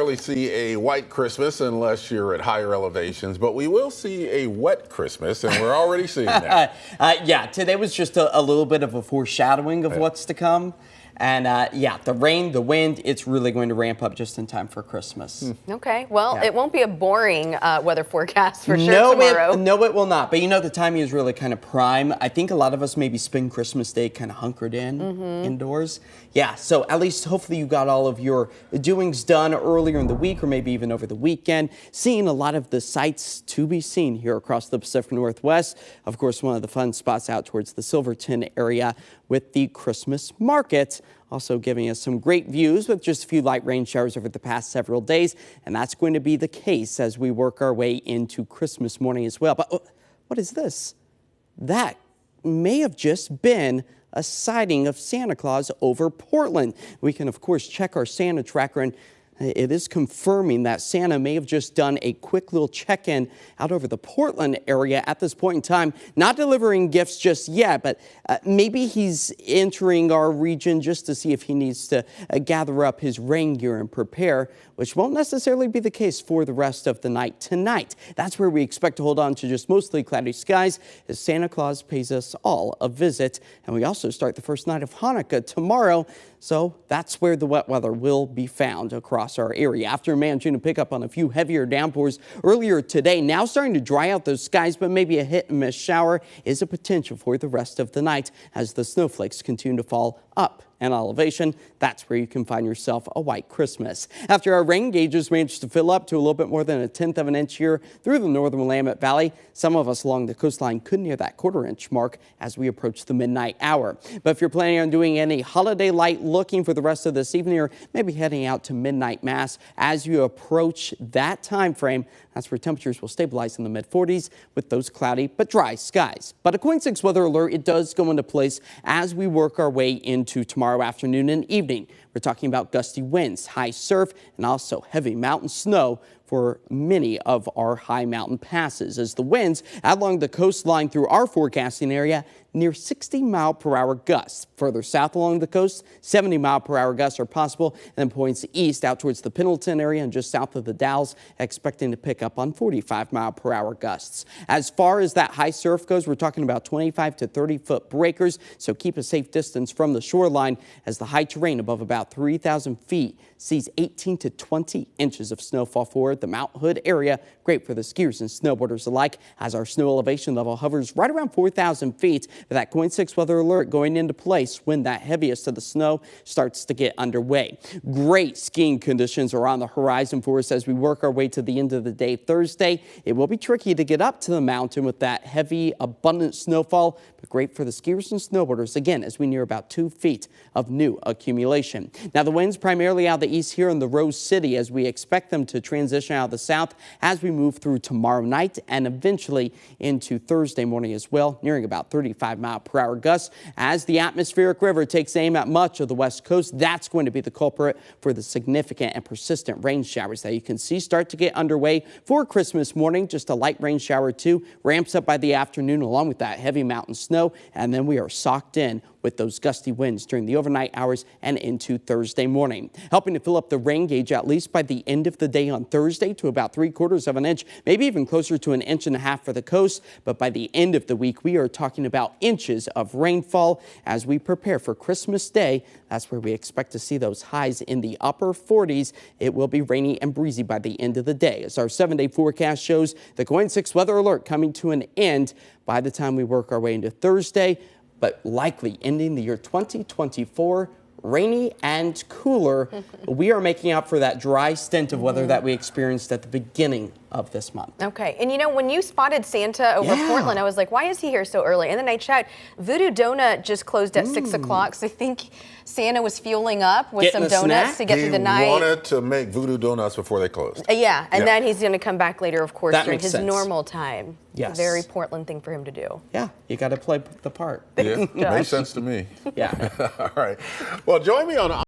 necessarily see a white Christmas unless you're at higher elevations, but we will see a wet Christmas, and we're already seeing that. Yeah, today was just a little bit of a foreshadowing of what's to come. And yeah, the rain, the wind, it's really going to ramp up just in time for Christmas. Okay, well, it won't be a boring weather forecast for sure tomorrow. No, it will not. But you know, the timing is really kind of prime. I think a lot of us maybe spend Christmas Day kind of hunkered in indoors. Yeah, so at least hopefully you got all of your doings done earlier in the week or maybe even over the weekend. Seeing a lot of the sights to be seen here across the Pacific Northwest. Of course, one of the fun spots out towards the Silverton area with the Christmas market. Also giving us some great views with just a few light rain showers over the past several days. And that's going to be the case as we work our way into Christmas morning as well. But what is this? That may have just been a sighting of Santa Claus over Portland. We can, of course, check our Santa tracker, and it is confirming that Santa may have just done a quick little check-in out over the Portland area at this point in time. Not delivering gifts just yet, but maybe he's entering our region just to see if he needs to gather up his rain gear and prepare, which won't necessarily be the case for the rest of the night tonight. That's where we expect to hold on to just mostly cloudy skies as Santa Claus pays us all a visit. And we also start the first night of Hanukkah tomorrow. So that's where the wet weather will be found across our area. After managing to pick up on a few heavier downpours earlier today, now starting to dry out those skies, but maybe a hit and miss shower is a potential for the rest of the night as the snowflakes continue to fall up and elevation. That's where you can find yourself a white Christmas. After our rain gauges managed to fill up to a little bit more than 1/10 of an inch here through the northern Willamette Valley, some of us along the coastline could near that 1/4 inch mark as we approach the midnight hour. But if you're planning on doing any holiday light looking for the rest of this evening or maybe heading out to midnight mass as you approach that time frame, that's where temperatures will stabilize in the mid-40s with those cloudy but dry skies. But a KOIN 6 weather alert, it does go into place as we work our way into tomorrow afternoon and evening. We're talking about gusty winds, high surf, and also heavy mountain snow for many of our high mountain passes as the winds along the coastline through our forecasting area near 60-mile-per-hour gusts. Further south along the coast, 70-mile-per-hour gusts are possible, and then points east out towards the Pendleton area and just south of the Dalles, expecting to pick up on 45-mile-per-hour gusts. As far as that high surf goes, we're talking about 25 to 30-foot breakers, so keep a safe distance from the shoreline as the high terrain above about 3,000 feet sees 18 to 20 inches of snowfall for the Mount Hood area. Great for the skiers and snowboarders alike as our snow elevation level hovers right around 4,000 feet. But that KOIN 6 weather alert going into place when that heaviest of the snow starts to get underway. Great skiing conditions are on the horizon for us as we work our way to the end of the day Thursday. It will be tricky to get up to the mountain with that heavy, abundant snowfall, but great for the skiers and snowboarders again as we near about 2 feet of new accumulation. Now the winds primarily out of the east here in the Rose City as we expect them to transition out of the south as we move through tomorrow night and eventually into Thursday morning as well, nearing about 35-mile-per-hour gusts. As the atmospheric river takes aim at much of the west coast, that's going to be the culprit for the significant and persistent rain showers that you can see start to get underway for Christmas morning. Just a light rain shower or two ramps up by the afternoon along with that heavy mountain snow, and then we are socked in with those gusty winds during the overnight hours and into Thursday morning. Helping to fill up the rain gauge at least by the end of the day on Thursday to about 3/4 of an inch, maybe even closer to 1.5 inches for the coast. But by the end of the week, we are talking about inches of rainfall as we prepare for Christmas Day. That's where we expect to see those highs in the upper 40s. It will be rainy and breezy by the end of the day. As our 7-day forecast shows, the KOIN 6 weather alert coming to an end by the time we work our way into Thursday, but likely ending the year 2024 rainy and cooler. We are making up for that dry stint of weather that we experienced at the beginning of this month. Okay, and you know, when you spotted Santa over Portland, I was like, why is he here so early? And then I checked, Voodoo Donut just closed at 6 o'clock, so I think Santa was fueling up with some donuts to get through the night. He wanted to make Voodoo Donuts before they closed. Yeah, and then he's going to come back later, of course, That during makes his sense. normal time. Yes. Very Portland thing for him to do. Yeah, you got to play the part. Yeah, makes sense to me. Yeah. All right. Well, join me on